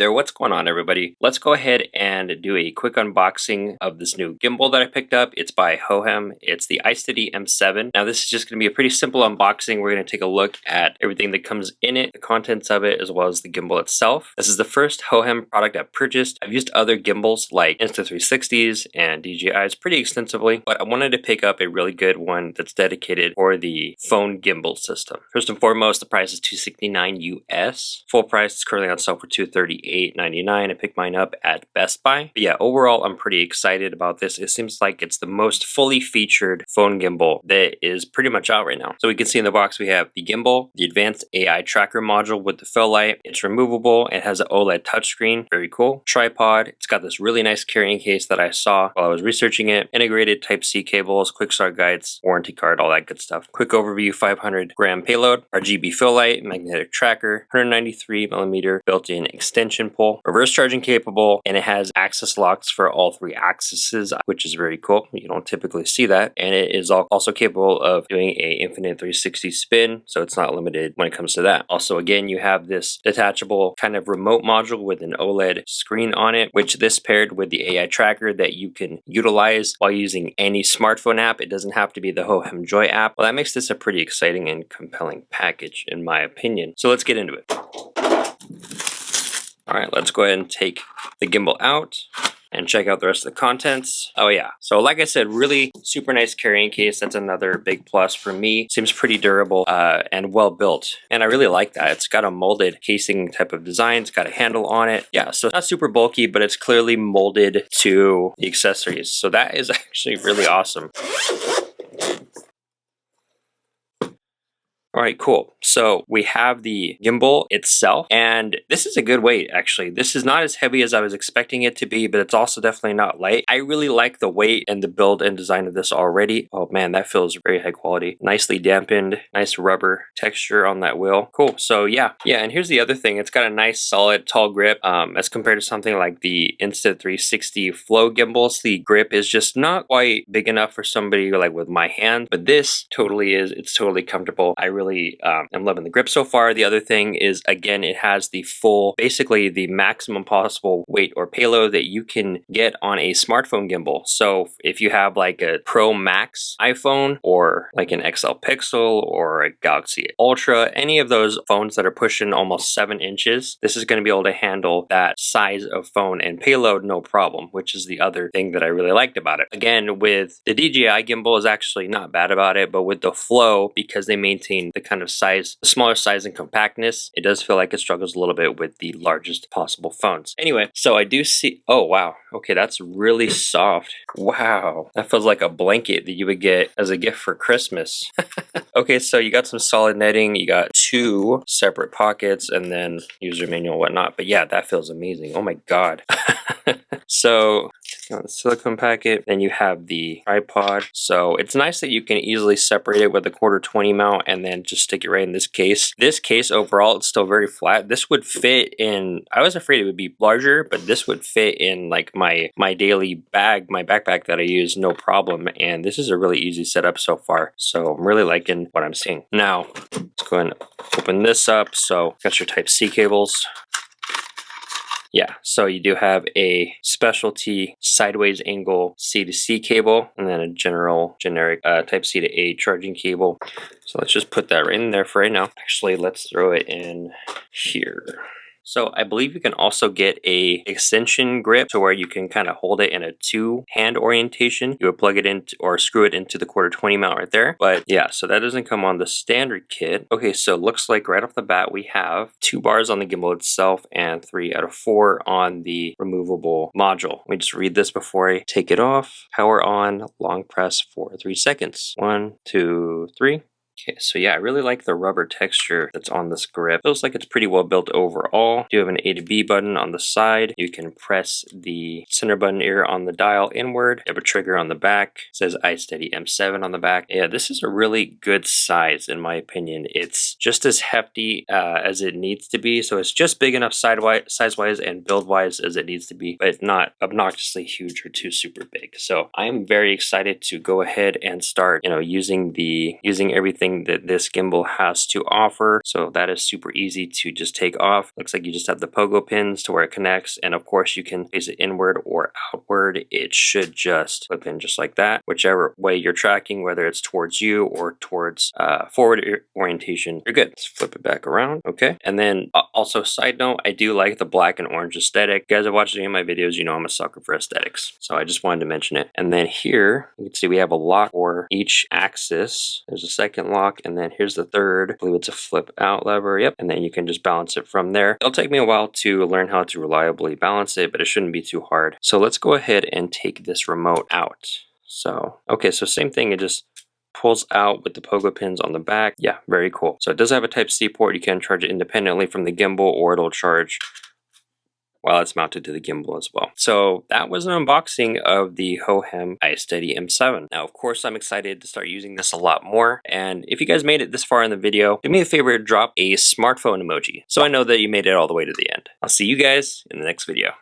there, what's going on everybody? Let's go ahead and do a quick unboxing of this new gimbal that I picked up. It's by Hohem. It's the iSteady M7. Now this is just going to be a pretty simple unboxing. We're going to take a look at everything that comes in it, the contents of it, as well as the gimbal itself. This is the first Hohem product I've purchased. I've used other gimbals like Insta360s and DJIs pretty extensively, but I wanted to pick up a really good one that's dedicated for the phone gimbal system. First and foremost, the price is $269 US. Full price is currently on sale for $238.99. I picked mine up at Best Buy. But yeah, overall, I'm pretty excited about this. It seems like it's the most fully featured phone gimbal that is pretty much out right now. So we can see in the box we have the gimbal, the advanced AI tracker module with the fill light. It's removable. It has an OLED touchscreen. Very cool. Tripod. It's got this really nice carrying case that I saw while I was researching it. Integrated Type-C cables, quick start guides, warranty card, all that good stuff. Quick overview, 500-gram payload, RGB fill light, magnetic tracker, 193mm built-in extension pole, reverse charging capable, and it has access locks for all three axes, which is very cool. You don't typically see that. And it is also capable of doing a infinite 360 spin, so it's not limited when it comes to that. Also, again, you have this detachable kind of remote module with an OLED screen on it, which this paired with the AI tracker that you can utilize while using any smartphone app. It doesn't have to be the Hohem Joy app. Well, that makes this a pretty exciting and compelling package in my opinion. So let's get into it. All right, let's go ahead and take the gimbal out and check out the rest of the contents. Oh yeah, so like I said, really super nice carrying case. That's another big plus for me. Seems pretty durable and well built. And I really like that. It's got a molded casing type of design. It's got a handle on it. Yeah, so not super bulky, but it's clearly molded to the accessories. So that is actually really awesome. All right, cool. So we have the gimbal itself, and this is a good weight, actually. This is not as heavy as I was expecting it to be, but it's also definitely not light. I really like the weight and the build and design of this already. Oh man, that feels very high quality. Nicely dampened, nice rubber texture on that wheel. Cool, so yeah, and here's the other thing. It's got a nice, solid, tall grip as compared to something like the Insta360 Flow gimbals. The grip is just not quite big enough for somebody like with my hand, but this totally is. It's totally comfortable. I really am loving the grip so far. The other thing is, again, it has the full, basically the maximum possible weight or payload that you can get on a smartphone gimbal. So if you have like a Pro Max iPhone or like an XL Pixel or a Galaxy Ultra, any of those phones that are pushing almost 7 inches, this is going to be able to handle that size of phone and payload no problem, which is the other thing that I really liked about it. Again, with the DJI gimbal is actually not bad about it, but with the Flow, because they maintain the kind of size, the smaller size and compactness, it does feel like it struggles a little bit with the largest possible phones. Anyway, so I do see, oh wow, okay, that's really soft. Wow, that feels like a blanket that you would get as a gift for Christmas. Okay, so you got some solid netting, you got 2 separate pockets, and then user manual and whatnot, but yeah, that feels amazing. Oh my god. So the silicone packet, then you have the tripod. So it's nice that you can easily separate it with a 1/4-20 mount and then just stick it right in this case. This case overall, it's still very flat. This would fit in, I was afraid it would be larger, but this would fit in like my daily bag, my backpack that I use, no problem. And this is a really easy setup so far. So I'm really liking what I'm seeing. Now, let's go ahead and open this up. So got your Type-C cables. Yeah, so you do have a specialty sideways angle C to C cable, and then a generic Type-C to A charging cable. So let's just put that right in there for right now. Actually, let's throw it in here. So I believe you can also get a extension grip to where you can kind of hold it in a 2-hand orientation. You would plug it in or screw it into the 1/4-20 mount right there. But yeah, so that doesn't come on the standard kit. Okay, so it looks like right off the bat we have 2 bars on the gimbal itself and 3 out of 4 on the removable module. Let me just read this before I take it off. Power on, long press for 3 seconds. 1, 2, 3. Okay, so yeah, I really like the rubber texture that's on this grip. Feels like it's pretty well built overall. You have an A to B button on the side. You can press the center button here on the dial inward. You have a trigger on the back. It says iSteady M7 on the back. Yeah, this is a really good size in my opinion. It's just as hefty as it needs to be. So it's just big enough size-wise and build-wise as it needs to be, but it's not obnoxiously huge or too super big. So I'm very excited to go ahead and start, using everything everything that this gimbal has to offer. So that is super easy to just take off. Looks like you just have the pogo pins to where it connects, and of course you can face it inward or outward. It should just flip in just like that, whichever way you're tracking, whether it's towards you or towards forward orientation, you're good. Let's flip it back around. Okay, and then also side note, I do like the black and orange aesthetic. You guys have watched any of my videos, you know I'm a sucker for aesthetics, so I just wanted to mention it. And then here you can see we have a lock for each axis. There's a second lock, and then here's the third. I believe it's a flip out lever. Yep, and then you can just balance it from there. It'll take me a while to learn how to reliably balance it, but it shouldn't be too hard. So let's go ahead and take this remote out. So okay, so same thing, it just pulls out with the pogo pins on the back. Yeah, very cool. So it does have a Type-C port. You can charge it independently from the gimbal, or it'll charge while it's mounted to the gimbal as well. So that was an unboxing of the Hohem iSteady M7. Now, of course, I'm excited to start using this a lot more. And if you guys made it this far in the video, do me a favor, drop a smartphone emoji so I know that you made it all the way to the end. I'll see you guys in the next video.